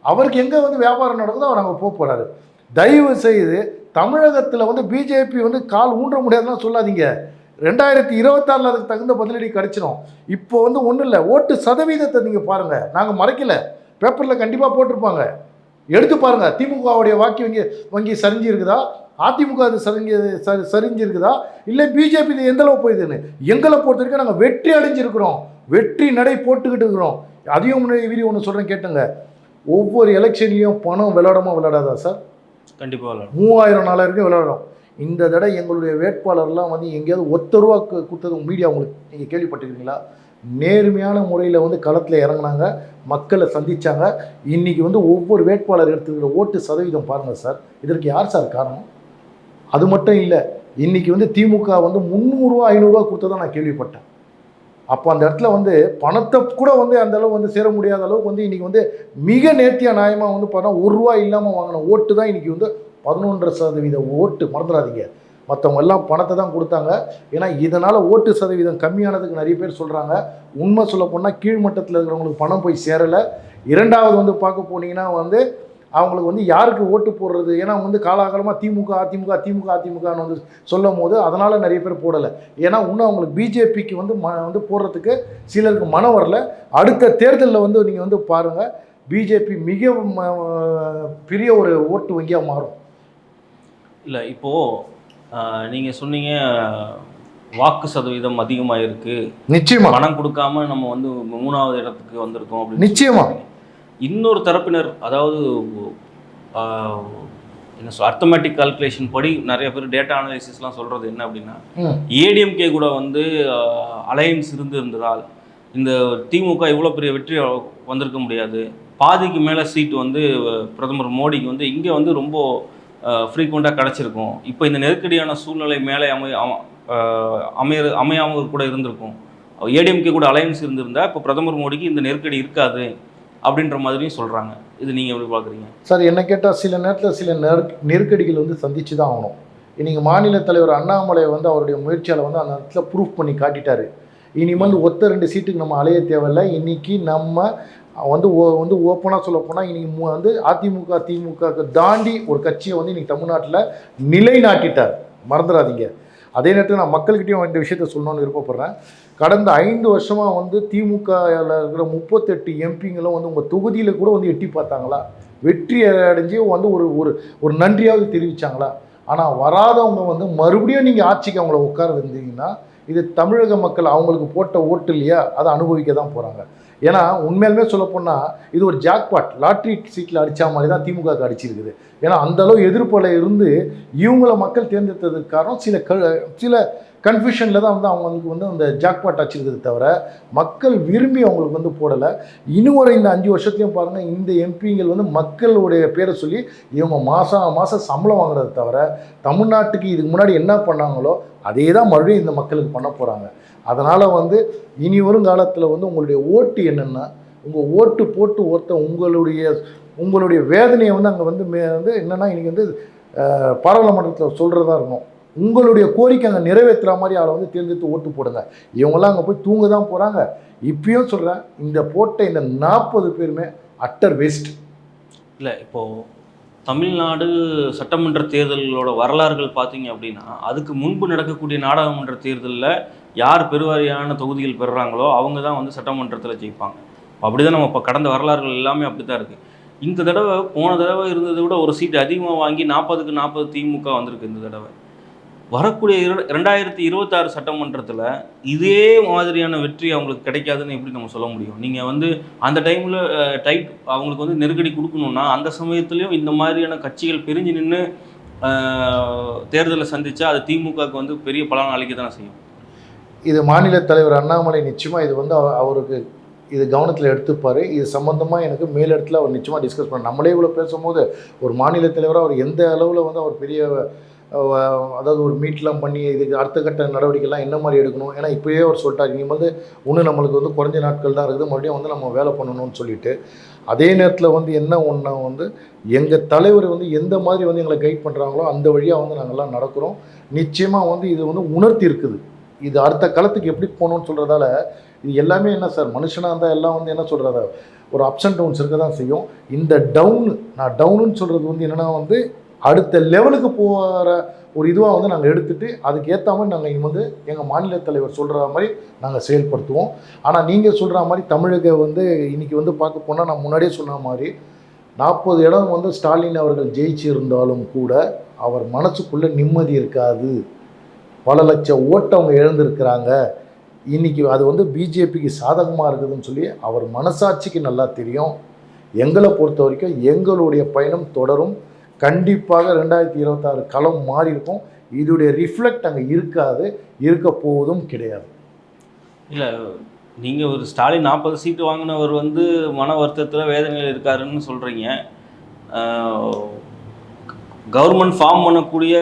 அவருக்கு எங்கே வந்து வியாபாரம் நடக்குதோ அவர் அங்கே போகிறாரு. தயவு செய்து தமிழகத்தில் வந்து பிஜேபி வந்து கால் ஊன்ற முடியாதுலாம் சொல்லாதீங்க. 2026 அதுக்கு தகுந்த பதிலடி கிடைச்சிடும். இப்போ வந்து ஒன்றும் இல்லை, ஓட்டு சதவீதத்தை நீங்கள் பாருங்கள், நாங்கள் மறைக்கல, பேப்பரில் கண்டிப்பாக போட்டிருப்பாங்க, எடுத்து பாருங்கள். திமுகவுடைய வாக்கு வங்கி சரிஞ்சு இருக்குதா, அதிமுக அது சரிஞ்சு இருக்குதா, இல்லை பிஜேபி இது எந்த அளவு போயிதுன்னு. எங்களை பொறுத்த வரைக்கும் நாங்கள் வெற்றி அடைஞ்சிருக்கிறோம், வெற்றி நடை போட்டுக்கிட்டு இருக்கிறோம். அதையும் வீடியோ ஒன்று சொல்கிறேன் கேட்டுங்க. ஒவ்வொரு எலெக்ஷன்லேயும் பணம் விளையாடாமல் விளையாடாதா சார்? கண்டிப்பாக விளையாடும். 3000 4000 விளையாடும். இந்த தடவை எங்களுடைய வேட்பாளர்லாம் வந்து எங்கேயாவது ₹1 கொடுத்தது மீடியா உங்களுக்கு நீங்கள் கேள்விப்பட்டிருக்கீங்களா? நேர்மையான முறையில் வந்து களத்தில் இறங்கினாங்க, மக்களை சந்தித்தாங்க. இன்றைக்கி வந்து ஒவ்வொரு வேட்பாளர் எடுத்துக்கிற ஓட்டு சதவீதம் பாருங்கள் சார். இதற்கு யார் சார் காரணம்? அது மட்டும் இல்லை, இன்றைக்கி வந்து திமுக வந்து ₹300 ₹500 கொடுத்ததான் நான் கேள்விப்பட்டேன். அப்போ அந்த இடத்துல வந்து பணத்தை கூட வந்து அந்த அளவு வந்து சேர முடியாத அளவுக்கு வந்து இன்றைக்கி வந்து மிக நேர்த்தியாக நியாயமாக வந்து பார்த்தா ₹1 இல்லாமல் வாங்கின ஓட்டு தான் இன்றைக்கி வந்து 11% ஓட்டு. மறந்துடாதீங்க, மற்றவங்க எல்லாம் பணத்தை தான் கொடுத்தாங்க. ஏன்னா இதனால் ஓட்டு சதவீதம் கம்மியானதுக்கு நிறைய பேர் சொல்கிறாங்க. உண்மை சொல்ல போனால் கீழ்மட்டத்தில் இருக்கிறவங்களுக்கு பணம் போய் சேரலை. இரண்டாவது வந்து பார்க்க போனீங்கன்னா வந்து அவங்களுக்கு வந்து யாருக்கு ஓட்டு போடுறது, ஏன்னா வந்து காலாகாலமாக அதிமுகன்னு வந்து சொல்லும் போது அதனால் நிறைய பேர் போடலை. ஏன்னா இன்னும் அவங்களுக்கு பிஜேபிக்கு வந்து போடுறதுக்கு சிலருக்கு மனம் வரல. அடுத்த தேர்தலில் வந்து நீங்கள் வந்து பாருங்கள், பிஜேபி மிக பெரிய ஒரு ஓட்டு வங்கியாக மாறும். இல்லை, இப்போது நீங்கள் சொன்னீங்க வாக்கு சதவீதம் அதிகமாக இருக்குது, நிச்சயமாக பணம் கொடுக்காம நம்ம வந்து 3வது இடத்துக்கு வந்திருக்கோம் அப்படின்னு. நிச்சயமாக இன்னொரு தரப்பினர், அதாவது என்ன சொல், அர்த்தமேட்டிக் கால்குலேஷன் படி நிறைய பேர் டேட்டா அனாலிசிஸ்லாம் சொல்கிறது என்ன அப்படின்னா, ஏடிஎம்கே கூட வந்து அலையன்ஸ் இருந்திருந்தால் இந்த திமுக இவ்வளோ பெரிய வெற்றி வந்திருக்க முடியாது. பாதிக்கு மேலே சீட்டு வந்து பிரதமர் மோடிக்கு வந்து இங்கே வந்து ரொம்ப ஃப்ரீக்வெண்ட்டாக கிடச்சிருக்கும். இப்போ இந்த நெருக்கடியான சூழ்நிலை மேலே அமையாமல் கூட இருந்திருக்கும். ஏடிஎம்கே கூட அலையன்ஸ் இருந்திருந்தால் இப்போ பிரதமர் மோடிக்கு இந்த நெருக்கடி இருக்காது அப்படின்ற மாதிரியும் சொல்கிறாங்க. இது நீங்கள் எப்படி பார்க்குறீங்க சார்? என்ன கேட்டால் சில நேரத்தில் சில நெருக்கடிகள் வந்து சந்திச்சு தான் ஆகணும். இன்றைக்கி மாநில தலைவர் அண்ணாமலை வந்து அவருடைய முயற்சியால் வந்து அந்த இடத்துல ப்ரூஃப் பண்ணி காட்டிட்டார். இனிமேல் 2 சீட்டுக்கு நம்ம அலைய தேவையில்லை. இன்றைக்கி நம்ம வந்து ஓப்பனாக சொல்ல போனால் இன்றைக்கி வந்து அதிமுக திமுகவுக்கு தாண்டி ஒரு கட்சியை வந்து இன்றைக்கி தமிழ்நாட்டில் நிலைநாட்டிட்டார். மறந்துடாதீங்க. அதே நேரத்தில் நான் மக்கள்கிட்டையும் இந்த விஷயத்த சொல்லணும்னு விருப்பப்படுறேன். கடந்த 5 வருஷமாக வந்து திமுகவில் இருக்கிற 38 எம்பிங்களும் வந்து உங்கள் தொகுதியில் கூட வந்து எட்டி பார்த்தாங்களா? வெற்றி அடைஞ்சு வந்து ஒரு நன்றியாவது தெரிவித்தாங்களா? ஆனால் வராதவங்க வந்து மறுபடியும் நீங்கள் ஆட்சிக்கு அவங்கள உட்கார வந்தீங்கன்னா இது தமிழக மக்கள் அவங்களுக்கு போட்ட ஓட்டு இல்லையா, அதை அனுபவிக்க தான் போகிறாங்க. ஏன்னா உண்மையிலுமே சொல்லப்போனால் இது ஒரு ஜாக்பாட், லாட்ரி சீட்டில் அடித்தா மாதிரி தான் திமுக அடிச்சிருக்குது. ஏன்னா அந்தளவு எதிர்ப்பில் இருந்து இவங்கள மக்கள் தேர்ந்தெடுத்ததுக்கு காரணம் சில கன்ஃபியூஷனில் தான் வந்து அவங்களுக்கு வந்து அந்த ஜாக்பாட் அடிச்சிருக்குது தவிர மக்கள் விரும்பி அவங்களுக்கு வந்து போடலை. இன்னும் இந்த 5 வருஷத்தையும் பாருங்கள், இந்த எம்பிங்கள் வந்து மக்களுடைய பேரை சொல்லி இவங்க மாதம் சம்பளம் வாங்குறதை தவிர தமிழ்நாட்டுக்கு இதுக்கு முன்னாடி என்ன பண்ணாங்களோ அதே தான் மறுபடியும் இந்த மக்களுக்கு பண்ண போகிறாங்க. அதனால் வந்து இனி வரும் காலத்தில் வந்து உங்களுடைய ஓட்டு என்னென்னா, உங்கள் ஓட்டு போட்டு உங்களுடைய வேதனையை வந்து அங்கே வந்து என்னென்னா இன்றைக்கி வந்து பாராளுமன்றத்தில் சொல்கிறதா இருக்கும். உங்களுடைய கோரிக்கை அங்கே நிறைவேற்றுற மாதிரி அவளை வந்து தேர்ந்தெடுத்து ஓட்டு போடுங்க. இவங்கெல்லாம் அங்கே போய் தூங்க தான் போகிறாங்க. இப்பயும் சொல்கிறேன், இந்த போட்ட இந்த 40 பேருமே அட்டர் வேஸ்ட். இல்லை, இப்போது தமிழ்நாடு சட்டமன்ற தேர்தல்களோட வரலாறுகள் பார்த்தீங்க அப்படின்னா, அதுக்கு முன்பு நடக்கக்கூடிய நாடாளுமன்ற தேர்தலில் யார் பெருவாரியான தொகுதிகள் பெறுறாங்களோ அவங்க தான் வந்து சட்டமன்றத்தில் ஜெயிப்பாங்க. அப்படி தான் நம்ம இப்போ கடந்த வரலாறுகள் எல்லாமே அப்படி தான் இருக்குது. இந்த தடவை போன தடவை இருந்ததை விட ஒரு சீட் அதிகமாக வாங்கி 40க்கு 40 திமுக வந்திருக்கு. இந்த தடவை வரக்கூடிய 2026 சட்டமன்றத்தில் இதே மாதிரியான வெற்றி அவங்களுக்கு கிடைக்காதுன்னு எப்படி நம்ம சொல்ல முடியும்? நீங்கள் வந்து அந்த டைமில் அவங்களுக்கு வந்து நெருக்கடி கொடுக்கணுன்னா அந்த சமயத்துலேயும் இந்த மாதிரியான கட்சிகள் பிரிஞ்சு நின்று தேர்தலை சந்தித்தா அது திமுகவுக்கு வந்து பெரிய பலன் அளிக்க தானே செய்யும். இது மாநில தலைவர் அண்ணாமலை நிச்சயமாக இது வந்து அவருக்கு இது கவனத்தில் எடுத்துப்பார். இது சம்மந்தமாக எனக்கு மேலிடத்தில் அவர் நிச்சயமாக டிஸ்கஸ் பண்ண. நம்மளே இவ்வளோ பேசும்போது ஒரு மாநில தலைவராக அவர் எந்த அளவில் வந்து அவர் பெரிய அதாவது ஒரு மீட்லாம் பண்ணி இதுக்கு அடுத்த கட்ட நடவடிக்கைலாம் என்ன மாதிரி எடுக்கணும். ஏன்னா இப்போயே அவர் சொல்லிட்டார், இங்கே வந்து ஒன்று நம்மளுக்கு வந்து குறைஞ்ச நாட்கள் தான் இருக்குது, மறுபடியும் வந்து நம்ம வேலை பண்ணணும்னு சொல்லிட்டு. அதே நேரத்தில் வந்து என்ன ஒன்றா வந்து எங்கள் தலைவர் வந்து எந்த மாதிரி வந்து எங்களை கைட் பண்ணுறாங்களோ அந்த வழியாக வந்து நாங்கள்லாம் நடக்கிறோம். நிச்சயமாக வந்து இது வந்து உணர்த்தி இருக்குது. இது அடுத்த காலத்துக்கு எப்படி போகணும்னு சொல்கிறதால இது எல்லாமே என்ன சார், மனுஷனாக இருந்தால் எல்லாம் வந்து என்ன சொல்கிறத ஒரு அப்ஸ் அண்ட் டவுன்ஸ் இருக்க தான் செய்யும். இந்த நான் டவுனுன்னு சொல்கிறது வந்து என்னென்னா வந்து அடுத்த லெவலுக்கு போகிற ஒரு இதுவாக வந்து நாங்கள் எடுத்துகிட்டு அதுக்கு ஏற்ற மாதிரி நாங்கள் இங்கே வந்து எங்கள் மாநில தலைவர் சொல்கிற மாதிரி நாங்கள் செயல்படுத்துவோம். ஆனால் நீங்கள் சொல்கிற மாதிரி தமிழக வந்து இன்றைக்கி வந்து பார்க்க போனால் நான் முன்னாடியே சொன்ன மாதிரி 40 இடம் வந்து ஸ்டாலின் அவர்கள் ஜெயிச்சு இருந்தாலும் கூட அவர் மனசுக்குள்ளே நிம்மதி இருக்காது. பல லட்சம் ஓட்டு அவங்க இழந்திருக்கிறாங்க. இன்றைக்கி அது வந்து பிஜேபிக்கு சாதகமாக இருக்குதுன்னு சொல்லி அவர் மனசாட்சிக்கு நல்லா தெரியும். எங்களை பொறுத்த வரைக்கும் எங்களுடைய பயணம் தொடரும். கண்டிப்பாக 2026 களம் மாறி இருக்கும். இதோடைய ரிஃப்ளெக்ட் அங்கே இருக்காது, இருக்க போவதும் கிடையாது. இல்லை, நீங்கள் ஒரு ஸ்டாலின் 40 சீட்டு வாங்கினவர் வந்து மன வருத்தத்தில் வேதனையில் இருக்காருன்னு சொல்கிறீங்க. கவர்மெண்ட் ஃபார்ம் பண்ணக்கூடிய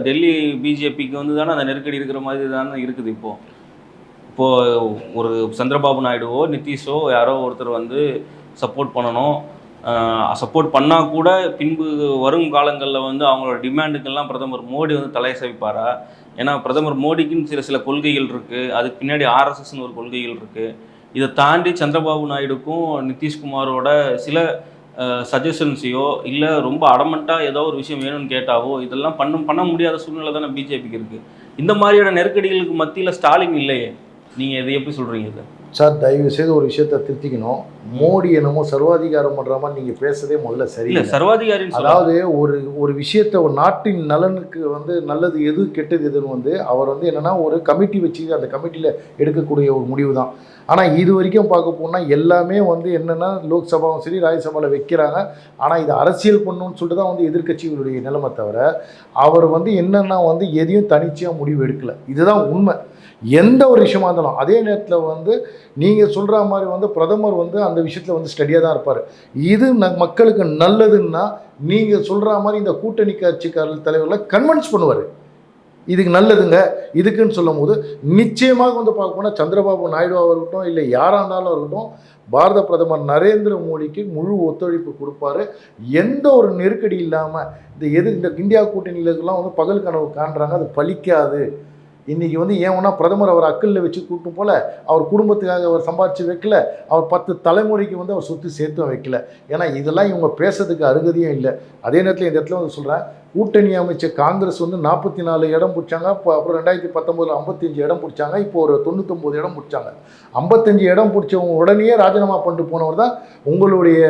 டெல்லி பிஜேபிக்கு வந்து தானே அந்த நெருக்கடி இருக்கிற மாதிரி தானே இருக்குது. இப்போது ஒரு சந்திரபாபு நாயுடுவோ நிதிஷோ யாரோ ஒருத்தர் வந்து சப்போர்ட் பண்ணணும். சப்போர்ட் பண்ணால் கூட பின்பு வரும் காலங்களில் வந்து அவங்களோட டிமாண்டுக்கெல்லாம் பிரதமர் மோடி வந்து தலையசைப்பாரா? ஏன்னா பிரதமர் மோடிக்குன்னு சில கொள்கைகள் இருக்குது, அதுக்கு பின்னாடி ஆர்எஸ்எஸ்ன்னு ஒரு கொள்கைகள் இருக்குது. இதை தாண்டி சந்திரபாபு நாயுடுக்கும் நிதிஷ்குமாரோட சில சஜஷன்ஸையோ இல்லை ரொம்ப அடமெண்ட்டாக ஏதோ ஒரு விஷயம் வேணும்னு கேட்டாவோ இதெல்லாம் பண்ண முடியாத சூழ்நிலை தானே பிஜேபிக்கு இருக்குது. இந்த மாதிரியான நெருக்கடிகளுக்கு மத்தியில் ஸ்டாலின் இல்லையே, நீங்கள் இதை எப்படி சொல்கிறீங்க? இது சார், தயவு செய்து ஒரு விஷயத்தை திருத்திக்கணும். மோடி என்னமோ சர்வாதிகாரம் பண்ணுற மாதிரி நீங்கள் பேசுறதே முதல்ல சரியில்லை. சர்வாதிகாரி அதாவது ஒரு விஷயத்தை ஒரு நாட்டின் நலனுக்கு வந்து நல்லது எது கெட்டது எதுன்னு வந்து அவர் வந்து என்னென்னா ஒரு கமிட்டி வச்சு அந்த கமிட்டியில் எடுக்கக்கூடிய ஒரு முடிவு தான். ஆனால் இது வரைக்கும் பார்க்க போனால் எல்லாமே வந்து என்னென்னா லோக்சபாவும் சரி ராஜ்யசபாவில் வைக்கிறாங்க. ஆனால் இது அரசியல் பண்ணணும்னு சொல்லிட்டு தான் வந்து எதிர்க்கட்சிகளுடைய நிலைமை தவிர அவர் வந்து என்னென்னா வந்து எதையும் தனிச்சையாக முடிவு எடுக்கலை. இதுதான் உண்மை. எந்த ஒரு விஷயமா இருந்தாலும் அதே நேரத்தில் வந்து நீங்கள் சொல்கிற மாதிரி வந்து பிரதமர் வந்து அந்த விஷயத்தில் வந்து ஸ்டடியாக தான் இருப்பார். இது மக்களுக்கு நல்லதுன்னா நீங்கள் சொல்கிற மாதிரி இந்த கூட்டணி கட்சிக்காரர் தலைவர்களை கன்வின்ஸ் பண்ணுவார். இதுக்கு நல்லதுங்க இதுக்குன்னு சொல்லும் போது நிச்சயமாக வந்து பார்க்க போனால் சந்திரபாபு நாயுடுவாக இருக்கட்டும் இல்லை யாராக இருந்தாலும் இருக்கட்டும் பாரத பிரதமர் நரேந்திர மோடிக்கு முழு ஒத்துழைப்பு கொடுப்பாரு. எந்த ஒரு நெருக்கடி இல்லாமல் இந்த இந்தியா கூட்டணிகளுக்கெல்லாம் வந்து பகல் கனவு காண்றாங்க, அது பலிக்காது. இன்றைக்கி வந்து ஏன்னா பிரதமர் அவர் அக்கல்ல வச்சு கூட்டும் போல் அவர் குடும்பத்துக்காக அவர் சம்பாதிச்சு வைக்கல, அவர் 10 தலைமுறைக்கு வந்து அவர் சொத்து சேர்த்தும் வைக்கல. ஏன்னா இதெல்லாம் இவங்க பேசுறதுக்கு அருகதையும் இல்லை. அதே நேரத்தில் இந்த இடத்துல வந்து சொல்கிறேன், கூட்டணி அமைச்ச காங்கிரஸ் வந்து 44 இடம் பிடிச்சாங்க. அப்புறம் 2019 55 இடம் பிடிச்சாங்க. இப்போ ஒரு 99 இடம் பிடிச்சாங்க. 55 இடம் பிடிச்சவங்க உடனே ராஜினாமா பண்ணிட்டு போனவர் தான் உங்களுடைய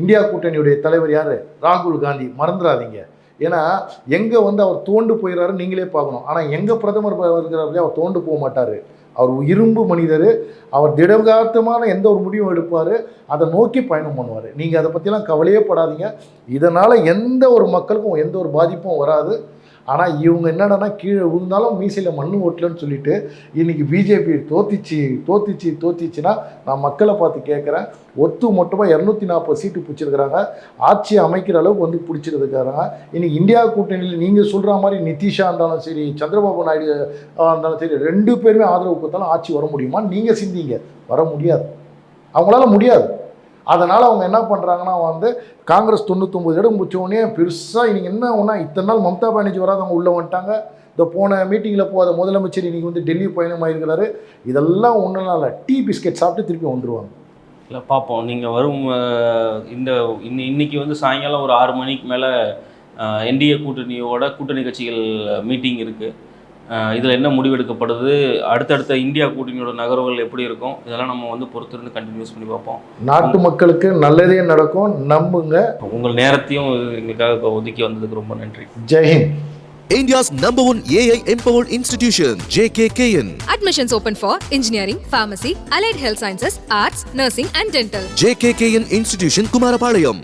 இந்தியா கூட்டணியுடைய தலைவர் யார்? ராகுல் காந்தி. மறந்துடாதீங்க. ஏன்னா எங்கே வந்து அவர் தோண்டு போயிடுறாரு நீங்களே பார்க்கணும். ஆனால் எங்கள் பிரதமர் இருக்கிறாரு அவர் தோண்டு போக மாட்டார். அவர் இரும்பு மனிதர். அவர் திடகாத்தமான எந்த ஒரு முடிவும் எடுப்பார், அதை நோக்கி பயணம் பண்ணுவார். நீங்கள் அதை பற்றிலாம் கவலையே படாதீங்க. இதனால் எந்த ஒரு மக்களுக்கும் எந்த ஒரு பாதிப்பும் வராது. ஆனால் இவங்க என்னடானா கீழே விழுந்தாலும் மீசையில் மண்ணு ஓட்டலன்னு சொல்லிட்டு இன்றைக்கி பிஜேபி தோத்திச்சுன்னா நான் மக்களை பார்த்து கேட்குறேன். மொத்தமாக 240 சீட்டு பிடிச்சிருக்கிறாங்க. ஆட்சி அமைக்கிற அளவுக்கு வந்து பிடிச்சிருக்கிறாங்க. இன்றைக்கி இந்தியா கூட்டணியில் நீங்கள் சொல்கிற மாதிரி நிதிஷா இருந்தாலும் சரி சந்திரபாபு நாயுடு இருந்தாலும் சரி 2 பேருமே ஆதரவு கொடுத்தாலும் ஆட்சி வர முடியுமா? நீங்கள் சிந்திங்க. வர முடியாது, அவங்களால முடியாது. அதனால் அவங்க என்ன பண்ணுறாங்கன்னா வந்து காங்கிரஸ் 99 இடம் முடிச்சோடனே பெருசாக இன்றைக்கி என்ன ஒன்றா இத்தனை நாள் மம்தா பானர்ஜி வராதவங்க உள்ளே வந்துட்டாங்க. இந்த போன மீட்டிங்கில் போகாத முதலமைச்சர் இன்றைக்கி வந்து டெல்லி பயணமாயிருக்கிறாரு. இதெல்லாம் ஒன்றும் இல்லை, டீ பிஸ்கெட் சாப்பிட்டு திருப்பி வந்துடுவாங்க. இல்லை பார்ப்போம். நீங்கள் வரும் இன்னைக்கு வந்து சாயங்காலம் ஒரு 6 மணிக்கு மேலே என்டிஏ கூட்டணி கட்சிகள் மீட்டிங் இருக்குது. இதில் என்ன முடிவெடுக்கப்படுது, அடுத்தடுத்த இந்தியா கூட்டணியோட நகர்வுகள் எப்படி இருக்கும், இதெல்லாம் நம்ம வந்து பொறுத்திருந்து கண்டினியூஸ் பண்ணி பார்ப்போம். நாட்டு மக்களுக்கு நல்லதே நடக்கும், நம்புங்க. உங்கள் நேரத்தையும் எங்களுக்காக ஒதுக்கி வந்ததுக்கு ரொம்ப நன்றி. ஜெய்ஹிந்த். India's #1 AI empowered institution, JKKN. Admissions open for engineering, pharmacy, allied health sciences, arts, nursing and dental. JKKN Institution, Kumarapalayam.